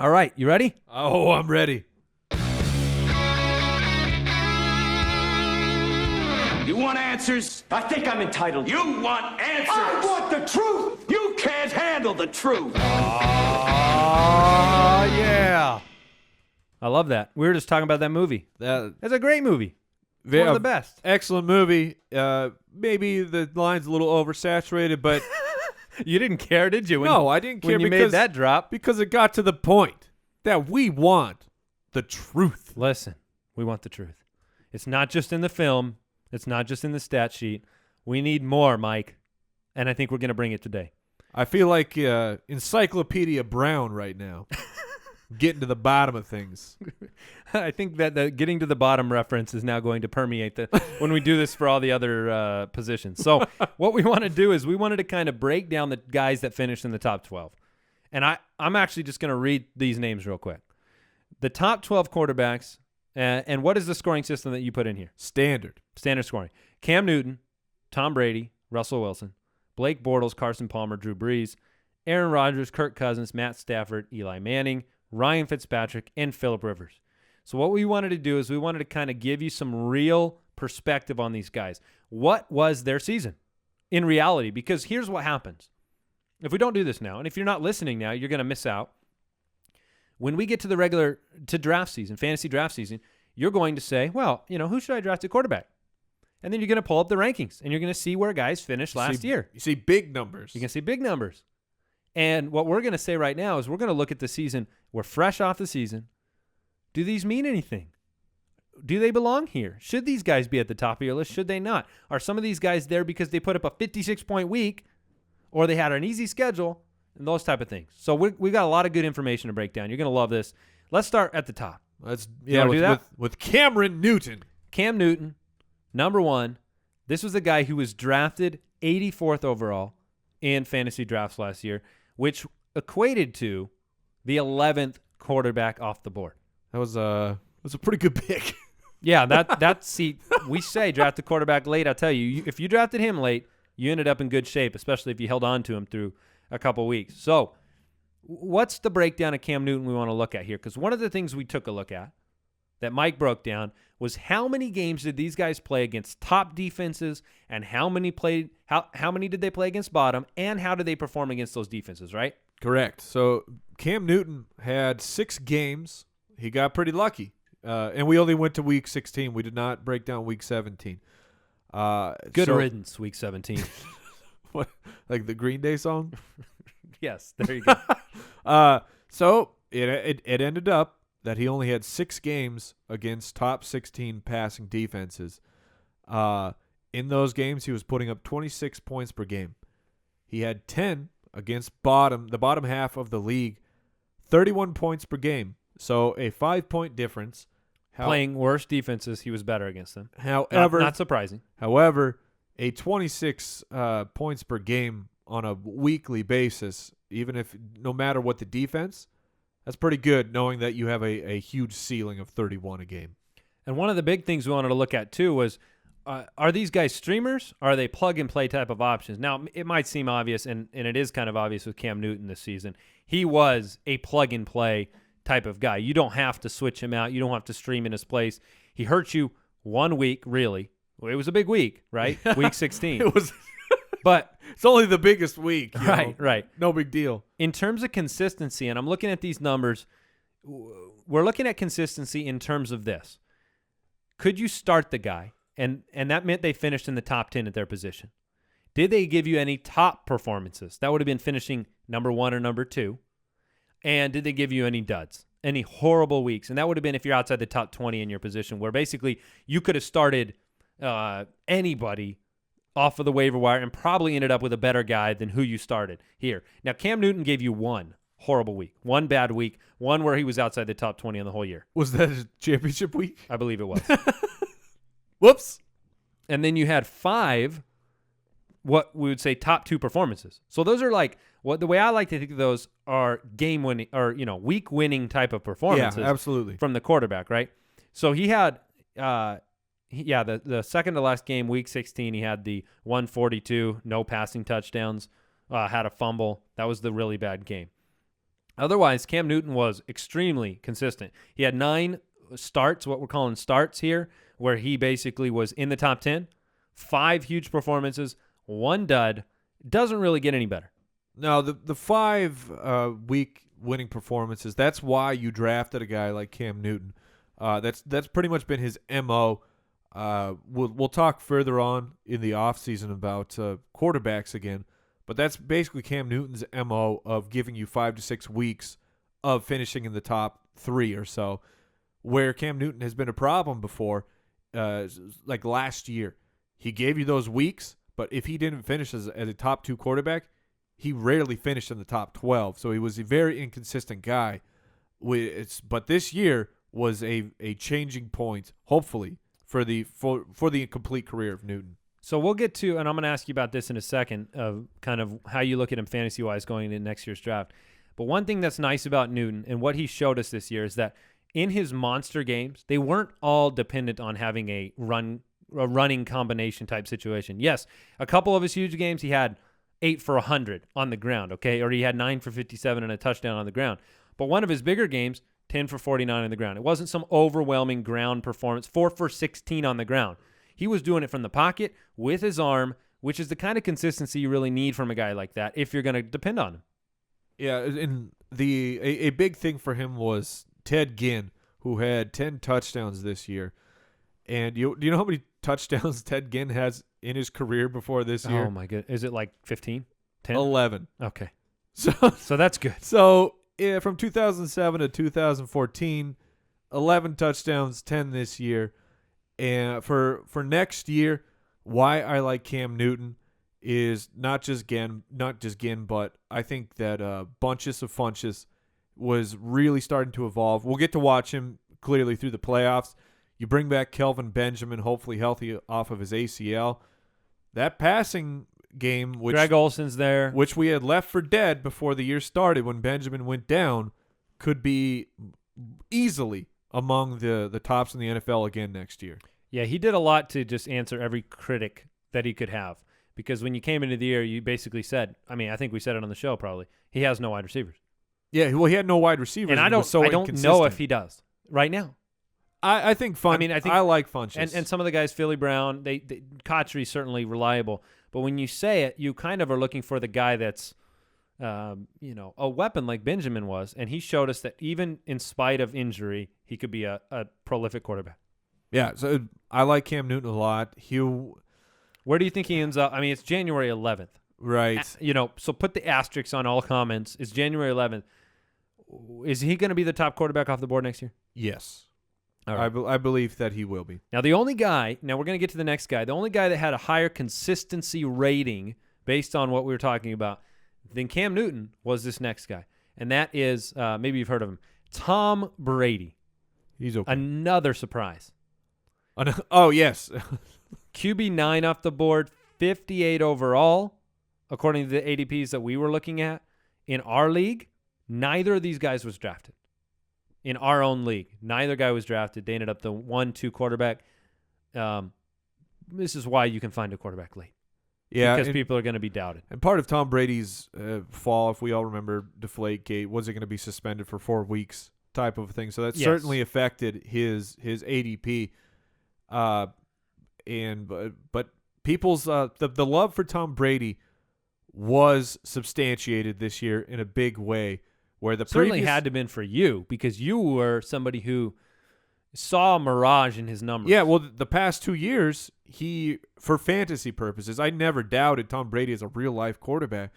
All right, you ready? Oh, I'm ready. You want answers? I think I'm entitled. You want answers? I want the truth! You can't handle the truth. Yeah. I love that. We were just talking about that movie. It's a great movie. It's one of the best. Excellent movie. Maybe the line's a little oversaturated, but You didn't care, did you? no, I didn't care when you because made that drop. because it got to the point that we want the truth. Listen, we want the truth. It's not just in the film. It's not just in the stat sheet. We need more, Mike, and I think we're going to bring it today. I feel like Encyclopedia Brown right now, getting to the bottom of things. I think that the getting to the bottom reference is now going to permeate when we do this for all the other positions. So what we want to do is we wanted to kind of break down the guys that finished in the top 12. And I'm actually just going to read these names real quick. The top 12 quarterbacks, and what is the scoring system that you put in here? Standard scoring. Cam Newton, Tom Brady, Russell Wilson, Blake Bortles, Carson Palmer, Drew Brees, Aaron Rodgers, Kirk Cousins, Matt Stafford, Eli Manning, Ryan Fitzpatrick, and Phillip Rivers. So what we wanted to do is we wanted to kind of give you some real perspective on these guys. What was their season in reality? Because here's what happens. If we don't do this now, and if you're not listening now, you're going to miss out. When we get to draft season, fantasy draft season, you're going to say, well, who should I draft at quarterback? And then you're going to pull up the rankings, and you're going to see where guys finished last year. You see big numbers. You can see big numbers. And what we're going to say right now is we're going to look at the season. We're fresh off the season. Do these mean anything? Do they belong here? Should these guys be at the top of your list? Should they not? Are some of these guys there because they put up a 56-point week or they had an easy schedule and those type of things? So we've got a lot of good information to break down. You're going to love this. Let's start at the top. With Cameron Newton. Cam Newton, number one. This was a guy who was drafted 84th overall in fantasy drafts last year, which equated to the 11th quarterback off the board. That was a pretty good pick. Yeah, we say draft the quarterback late. I'll tell you, if you drafted him late, you ended up in good shape, especially if you held on to him through a couple weeks. So what's the breakdown of Cam Newton we want to look at here? Because one of the things we took a look at that Mike broke down was how many games did these guys play against top defenses and how many did they play against bottom and how did they perform against those defenses, right? Correct. So Cam Newton had 6 games. He got pretty lucky. And we only went to week 16. We did not break down week 17. Good riddance, week 17. What, like the Green Day song? Yes, there you go. So it ended up that he only had 6 games against top 16 passing defenses. In those games, he was putting up 26 points per game. He had 10 against the bottom half of the league, 31 points per game. So a 5-point difference. Playing worse defenses, he was better against them. However, not surprising. However, a 26 points per game on a weekly basis, even if no matter what the defense, that's pretty good knowing that you have a huge ceiling of 31 a game. And one of the big things we wanted to look at too was, are these guys streamers? Or are they plug-and-play type of options? Now, it might seem obvious, and it is kind of obvious with Cam Newton this season. He was a plug-and-play type of guy. You don't have to switch him out. You don't have to stream in his place. He hurt you 1 week, really. Well, it was a big week, right? Week 16. It was, but it's only the biggest week. Right. No big deal. In terms of consistency, and I'm looking at these numbers, we're looking at consistency in terms of this. Could you start the guy? And that meant they finished in the top 10 at their position. Did they give you any top performances? That would have been finishing number 1 or number 2. And did they give you any duds, any horrible weeks? And that would have been if you're outside the top 20 in your position, where basically you could have started anybody off of the waiver wire and probably ended up with a better guy than who you started here. Now, Cam Newton gave you 1 horrible week, 1 bad week, 1 where he was outside the top 20 on the whole year. Was that a championship week? I believe it was. Whoops. And then you had 5 what we would say top 2 performances. So those are like the way I like to think of those are game winning or week winning type of performances. Yeah, absolutely. From the quarterback, right? So he had the second to last game, week 16, he had the 142, no passing touchdowns, had a fumble. That was the really bad game. Otherwise, Cam Newton was extremely consistent. He had 9 starts, what we're calling starts here, where he basically was in the top 10, 5 huge performances, 1 dud. Doesn't really get any better. No, the 5 week winning performances, that's why you drafted a guy like Cam Newton. That's pretty much been his MO. We'll talk further on in the offseason about quarterbacks again, but that's basically Cam Newton's MO of giving you 5 to 6 weeks of finishing in the top 3 or so, where Cam Newton has been a problem before, like last year. He gave you those weeks, but if he didn't finish as a top 2 quarterback, he rarely finished in the top 12, so he was a very inconsistent guy. But this year was a changing point, hopefully, for the complete career of Newton. So we'll get to, and I'm going to ask you about this in a second, of kind of how you look at him fantasy-wise going into next year's draft. But one thing that's nice about Newton and what he showed us this year is that in his monster games, they weren't all dependent on having a running combination type situation. Yes, a couple of his huge games, he had 8 for 100 on the ground, okay? Or he had 9 for 57 and a touchdown on the ground. But one of his bigger games, 10 for 49 on the ground. It wasn't some overwhelming ground performance, 4 for 16 on the ground. He was doing it from the pocket with his arm, which is the kind of consistency you really need from a guy like that if you're going to depend on him. Yeah, and a big thing for him was Ted Ginn, who had 10 touchdowns this year. And do you know how many touchdowns Ted Ginn has in his career before this year? Oh, my goodness. Is it like 15? 10? 11. Okay. So that's good. So from 2007 to 2014, 11 touchdowns, 10 this year. And for next year, why I like Cam Newton is not just Ginn, but I think that Bunches of Funches was really starting to evolve. We'll get to watch him clearly through the playoffs. You bring back Kelvin Benjamin, hopefully healthy off of his ACL. That passing game, which Greg Olson's there, which we had left for dead before the year started when Benjamin went down, could be easily among the tops in the NFL again next year. Yeah, he did a lot to just answer every critic that he could have. Because when you came into the year, you basically said, I think we said it on the show probably, he has no wide receivers. Yeah, well, he had no wide receivers. And I don't know if he does right now. I think I like Funches. And some of the guys, Philly Brown, Kotchery's certainly reliable. But when you say it, you kind of are looking for the guy that's, a weapon like Benjamin was. And he showed us that even in spite of injury, he could be a prolific quarterback. Yeah, so I like Cam Newton a lot. Where do you think he ends up? It's January 11th. Right. So put the asterisks on all comments. It's January 11th. Is he going to be the top quarterback off the board next year? Yes. All right. I believe that he will be. Now, we're going to get to the next guy. The only guy that had a higher consistency rating based on what we were talking about than Cam Newton was this next guy. And that is, maybe you've heard of him, Tom Brady. He's okay. Another surprise. Oh, yes. QB9 off the board, 58 overall, according to the ADPs that we were looking at. In our league, neither of these guys was drafted. In our own league, neither guy was drafted. They ended up the 1-2 quarterback. This is why you can find a quarterback late. Yeah, because people are going to be doubted. And part of Tom Brady's fall, if we all remember Deflategate, was it going to be suspended for 4 weeks type of thing. So that certainly affected his ADP. But people's the love for Tom Brady was substantiated this year in a big way. Where the certainly had to have been for you because you were somebody who saw a mirage in his numbers. Yeah, well, the past 2 years, for fantasy purposes, I never doubted Tom Brady as a real-life quarterback.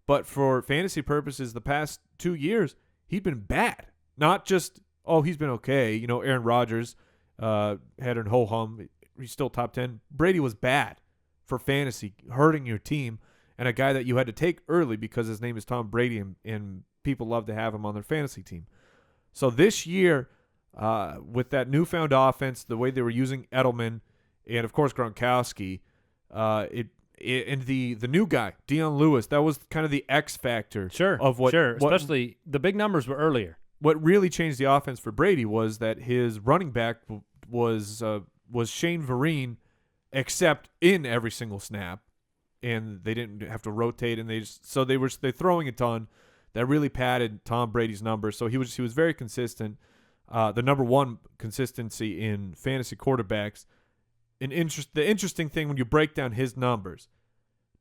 But for fantasy purposes, the past 2 years, he'd been bad. Not just, he's been okay. Aaron Rodgers had an ho-hum. He's still top 10. Brady was bad for fantasy, hurting your team, and a guy that you had to take early because his name is Tom Brady, and people love to have him on their fantasy team. So this year, with that newfound offense, the way they were using Edelman, and of course Gronkowski, and the new guy, Deion Lewis, that was kind of the X factor. Especially the big numbers were earlier. What really changed the offense for Brady was that his running back was Shane Vereen, except in every single snap, and they didn't have to rotate, and they're throwing a ton. that really padded Tom Brady's numbers. So he was very consistent. The number one consistency in fantasy quarterbacks. The interesting thing when you break down his numbers,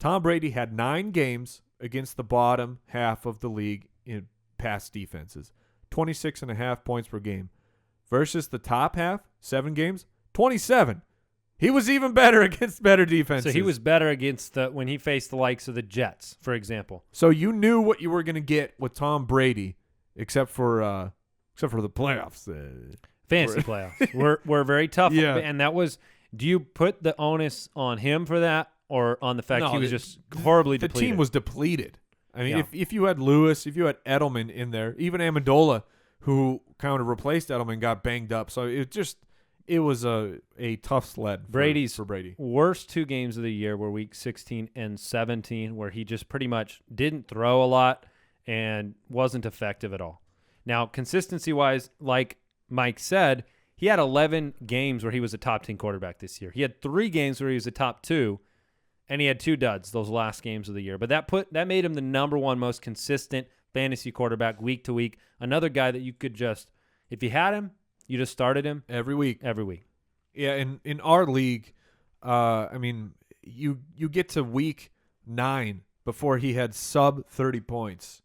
Tom Brady had 9 games against the bottom half of the league in pass defenses, 26.5 points per game, versus the top half, 7 games, 27. He was even better against better defenses. So he was better against when he faced the likes of the Jets, for example. So you knew what you were going to get with Tom Brady, except for the playoffs. Fantasy playoffs were very tough. Yeah. And that was. Do you put the onus on him for that, or on the fact No, he was just horribly the depleted? team was depleted. I mean, Yeah. if you had Lewis, if you had Edelman in there, even Amendola, who kind of replaced Edelman, got banged up. So it was a tough sled for Brady. Worst 2 games of the year were week 16 and 17, where he just pretty much didn't throw a lot and wasn't effective at all. Now, consistency-wise, like Mike said, he had 11 games where he was a top 10 quarterback this year. He had 3 games where he was a top 2, and he had 2 duds those last games of the year. But that made him the number 1 most consistent fantasy quarterback week to week. Another guy that you could just, if you had him, you just started him every week. Yeah, in our league, I mean, you get to week 9 before he had sub 30 points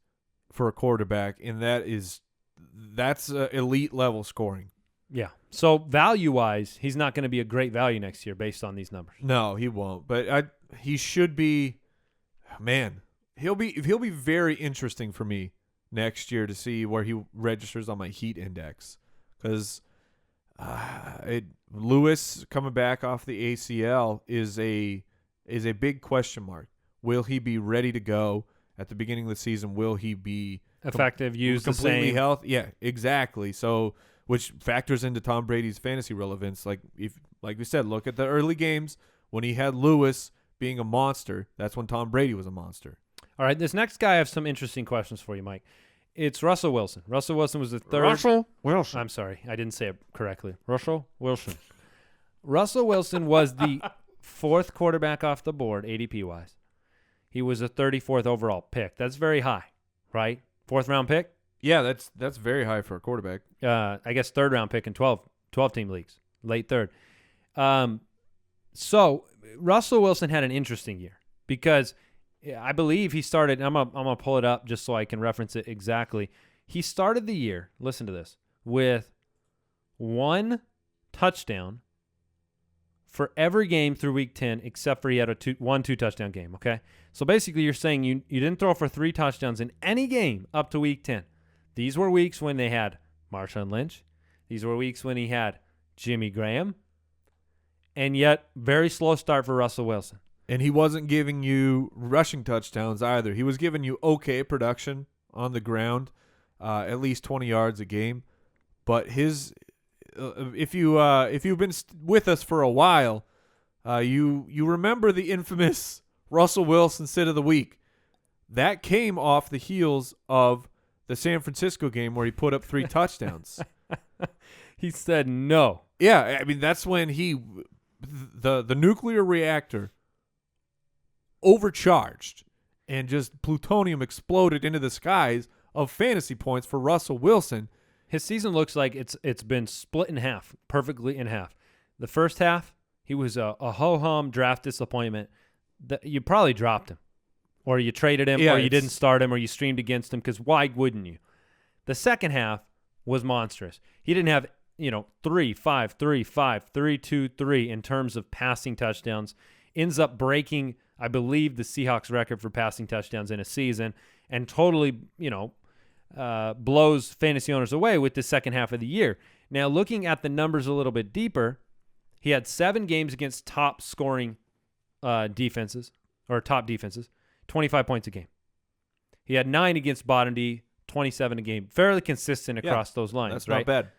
for a quarterback, and that's elite level scoring. Yeah. So value-wise, he's not going to be a great value next year based on these numbers. No, he won't. But he should be. Man, he'll be very interesting for me next year to see where he registers on my heat index, because Lewis coming back off the ACL is a big question mark. Will he be ready to go at the beginning of the season? Will he be Effective, used the completely same. healthy? Yeah, exactly. So, which factors into Tom Brady's fantasy relevance. Like we said, look at the early games when he had Lewis being a monster. That's when Tom Brady was a monster. All right, this next guy, I have some interesting questions for you, Mike. It's Russell Wilson. Russell Wilson was the third. Russell Wilson. I'm sorry, I didn't say it correctly. Russell Wilson. Russell Wilson was the 4th quarterback off the board, ADP-wise. He was a 34th overall pick. That's very high, right? 4th round pick? Yeah, that's very high for a quarterback. I guess 3rd round pick in 12-team leagues, late 3rd. So Russell Wilson had an interesting year because I believe he started, I'm gonna pull it up just so I can reference it exactly. He started the year, listen to this, with 1 touchdown for every game through week 10 except for he had a 1-2 touchdown game, okay? So basically you're saying you didn't throw for 3 touchdowns in any game up to week 10. These were weeks when they had Marshawn Lynch. These were weeks when he had Jimmy Graham. And yet, very slow start for Russell Wilson. And he wasn't giving you rushing touchdowns either. He was giving you okay production on the ground, at least 20 yards a game. But if you've been with us for a while, you remember the infamous Russell Wilson sit of the week. That came off the heels of the San Francisco game where he put up 3 touchdowns. He said no. Yeah, I mean that's when the nuclear reactor overcharged and just plutonium exploded into the skies of fantasy points for Russell Wilson. His season looks like it's been split in half, perfectly in half. The first half, he was a ho-hum draft disappointment. You probably dropped him, or you traded him, or you didn't start him, or you streamed against him, because why wouldn't you? The second half was monstrous. He didn't have 3, 5, 3, 5, 3, 2, 3 in terms of passing touchdowns. Ends up breaking, I believe, the Seahawks record for passing touchdowns in a season, and totally, blows fantasy owners away with the second half of the year. Now, looking at the numbers a little bit deeper, he had 7 games against top scoring defenses, or top defenses, 25 points a game. He had 9 against bottom D, 27 a game. Fairly consistent across those lines. That's right? not bad.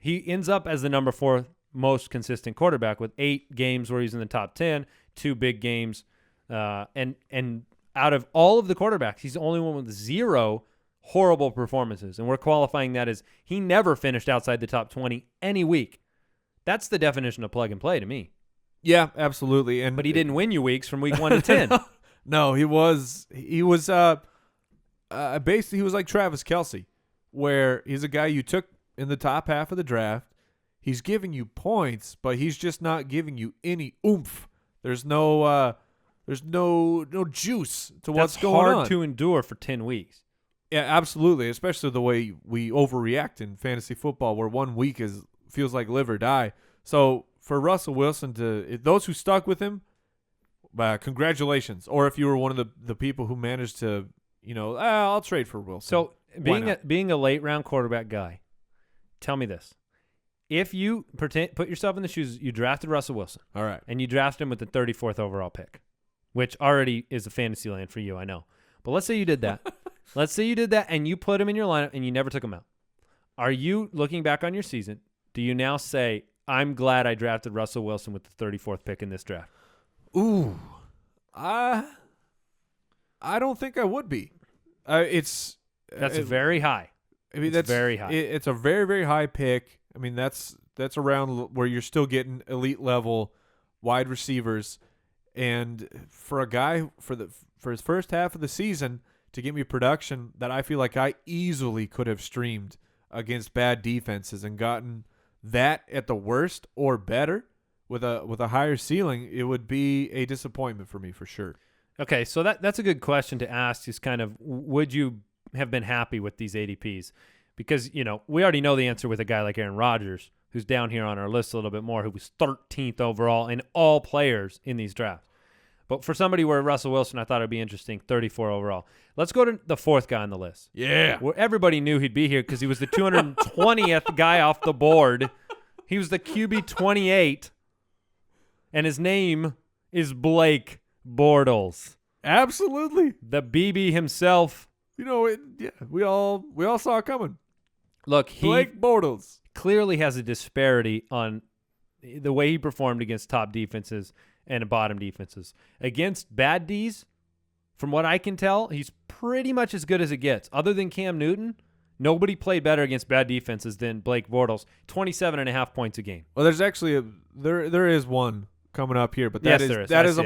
He ends up as the number 4 most consistent quarterback with 8 games where he's in the top 10, 2 big games. And out of all of the quarterbacks, he's the only one with 0 horrible performances. And we're qualifying that as he never finished outside the top 20 any week. That's the definition of plug and play to me. Yeah, absolutely. But he didn't win you weeks from week 1 to 10. No, he was basically he was like Travis Kelce, where he's a guy you took in the top half of the draft. He's giving you points, but he's just not giving you any oomph. There's no juice to what's That's going on. hard to endure for 10 weeks. Yeah, absolutely. Especially the way we overreact in fantasy football, where 1 week feels like live or die. So for Russell Wilson those who stuck with him, congratulations. Or if you were one of the people who managed to, I'll trade for Wilson. So being a late round quarterback guy, tell me this. If you put yourself in the shoes, you drafted Russell Wilson. All right. And you drafted him with the 34th overall pick, which already is a fantasy land for you, I know. But let's say you did that. Let's say you did that and you put him in your lineup and you never took him out. Are you, looking back on your season, do you now say, I'm glad I drafted Russell Wilson with the 34th pick in this draft? Ooh. I don't think I would be. That's very high. I mean, that's very high. It's a very, very high pick. I mean, that's around where you're still getting elite level wide receivers, and for a guy for his first half of the season to give me production that I feel like I easily could have streamed against bad defenses and gotten that at the worst or better with a higher ceiling, it would be a disappointment for me for sure. Okay, so that's a good question to ask. Is kind of, would you have been happy with these ADPs? Because, we already know the answer with a guy like Aaron Rodgers, who's down here on our list a little bit more, who was 13th overall in all players in these drafts. But for somebody where Russell Wilson, I thought it would be interesting, 34 overall. Let's go to the fourth guy on the list. Yeah. Where everybody knew he'd be here because he was the 220th guy off the board. He was the QB 28, and his name is Blake Bortles. Absolutely. The BB himself. We all saw it coming. Look, Blake Bortles clearly has a disparity on the way he performed against top defenses and bottom defenses. Against bad Ds, from what I can tell, he's pretty much as good as it gets. Other than Cam Newton, nobody played better against bad defenses than Blake Bortles. 27.5 points a game. Well, there's actually there is one coming up here, but that is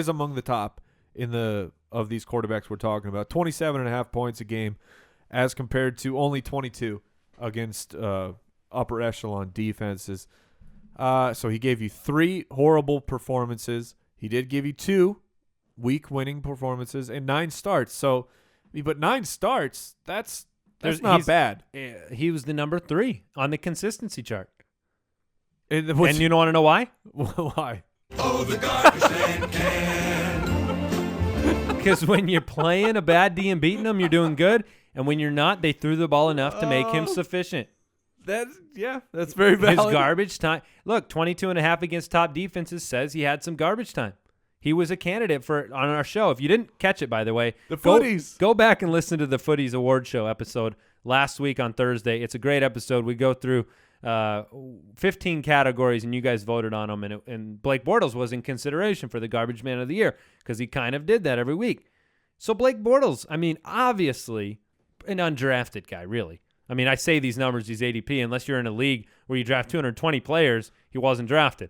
among the top of these quarterbacks we're talking about. 27.5 points a game as compared to only 22 against upper echelon defenses. So he gave you 3 horrible performances. He did give you 2 weak winning performances and 9 starts. But 9 starts, that's not bad. He was the number 3 on the consistency chart. And you don't want to know why? Why? Oh, the garbage man can. Because when you're playing a bad D and beating them, you're doing good. And when you're not, they threw the ball enough to make him sufficient. That's very valid. His garbage time. Look, 22.5 against top defenses says he had some garbage time. He was a candidate on our show. If you didn't catch it, by the way, go back and listen to the Footies Award Show episode last week on Thursday. It's a great episode. We go through 15 categories, and you guys voted on them. And Blake Bortles was in consideration for the Garbage Man of the Year because he kind of did that every week. So Blake Bortles, I mean, obviously an undrafted guy, really. I mean, I say these numbers, these ADP, unless you're in a league where you draft 220 players, he wasn't drafted.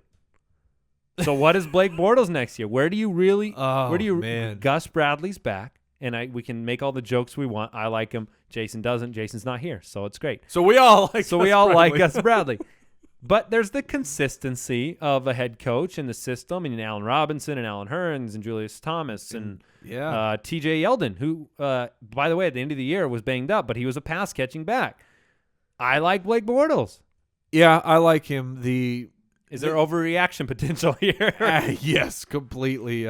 So what is Blake Bortles next year? Where do you man. Gus Bradley's back, and we can make all the jokes we want. I like him. Jason doesn't. Jason's not here, so it's great. So we all like Gus Bradley. But there's the consistency of a head coach in the system, and Allen Robinson and Allen Hurns and Julius Thomas and T.J. Yeldon, who, by the way, at the end of the year was banged up, but he was a pass-catching back. I like Blake Bortles. Yeah, I like him. Is there overreaction potential here? Yes, completely.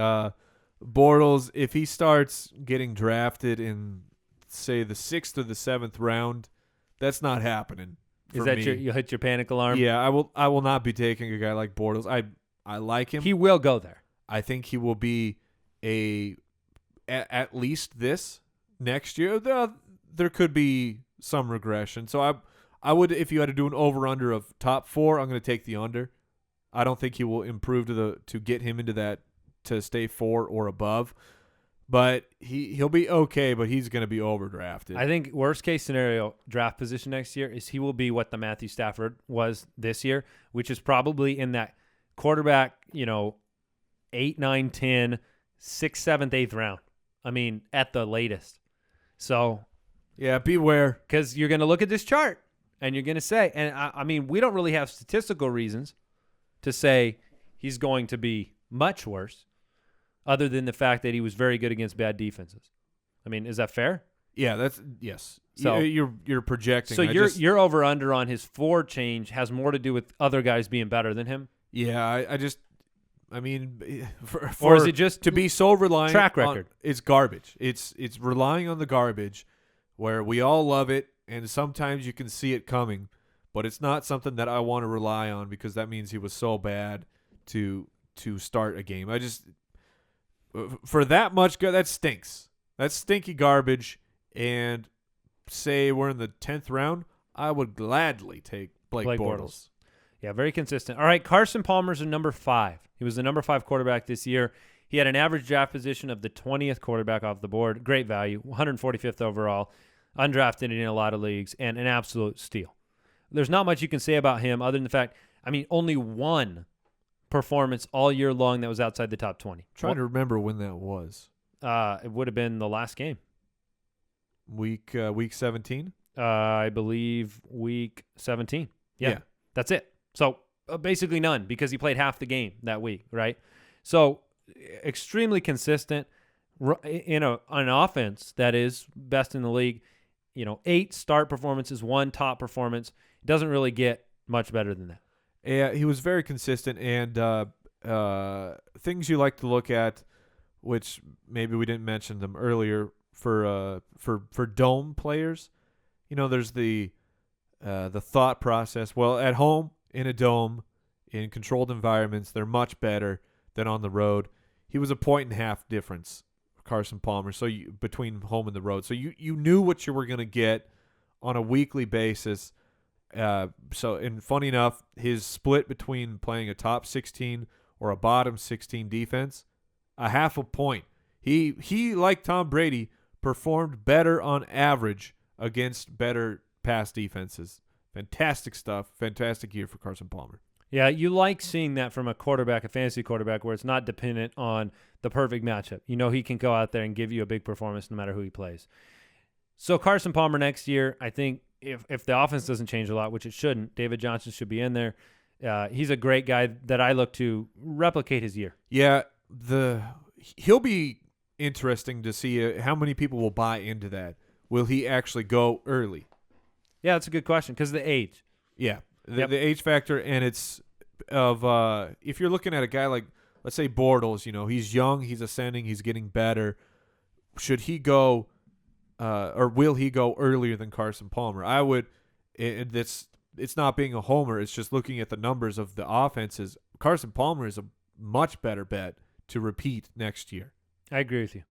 Bortles, if he starts getting drafted in, say, the 6th or the 7th round, that's not happening. Is that you hit your panic alarm? Yeah, I will not be taking a guy like Bortles. I like him. He will go there. I think he will be at least this next year. There could be some regression. So I would, if you had to do an over-under of top 4, I'm going to take the under. I don't think he will improve to get him into that to stay 4 or above. But he'll be okay, but he's going to be overdrafted. I think worst case scenario draft position next year is he will be what the Matthew Stafford was this year, which is probably in that quarterback, 8, 9, 10, 6th, 7th, 8th round. I mean, at the latest. So, Yeah, beware. because you're going to look at this chart and you're going to say, and I mean, we don't really have statistical reasons to say he's going to be much worse other than the fact that he was very good against bad defenses. I mean, is that fair? Yeah, that's yes. So- You're projecting. So your over under on his forward change has more to do with other guys being better than him? Yeah, I mean, Or is it just to be so reliant track on- record? it's garbage. It's relying on the garbage, where we all love it, and sometimes you can see it coming, but it's not something that I want to rely on because that means he was so bad to start a game. I just for that much that stinks. That's stinky garbage. And say we're in the 10th round, I would gladly take Blake Bortles. Yeah, very consistent. All right, Carson Palmer's a number 5. He was the number 5 quarterback this year. He had an average draft position of the 20th quarterback off the board. Great value, 145th overall, undrafted in a lot of leagues, and an absolute steal. There's not much you can say about him other than the fact, I mean, only one performance all year long that was outside the top 20. Trying to remember when that was. It would have been the last game. Week 17? I believe week 17. Yeah. That's it. So basically none because he played half the game that week, right? So extremely consistent in an offense that is best in the league. 8 start performances, 1 top performance. It doesn't really get much better than that. Yeah, he was very consistent, and things you like to look at, which maybe we didn't mention them earlier, for dome players, there's the thought process. Well, at home in a dome, in controlled environments, they're much better than on the road. He was a 1.5 difference, Carson Palmer. So between home and the road, so you knew what you were going to get on a weekly basis. And funny enough, his split between playing a top 16 or a bottom 16 defense, a half a point. He like Tom Brady, performed better on average against better pass defenses. Fantastic stuff. Fantastic year for Carson Palmer. Yeah, you like seeing that from a fantasy quarterback, where it's not dependent on the perfect matchup. He can go out there and give you a big performance no matter who he plays. So Carson Palmer next year, I think if the offense doesn't change a lot, which it shouldn't, David Johnson should be in there. He's a great guy that I look to replicate his year. Yeah, he'll be interesting to see how many people will buy into that. Will he actually go early? Yeah, that's a good question because of the age. Yeah, Yep. the age factor, and it's if you're looking at a guy like, let's say Bortles, he's young, he's ascending, he's getting better. Should he go, or will he go earlier than Carson Palmer? I would. It's not being a homer. It's just looking at the numbers of the offenses. Carson Palmer is a much better bet to repeat next year. I agree with you.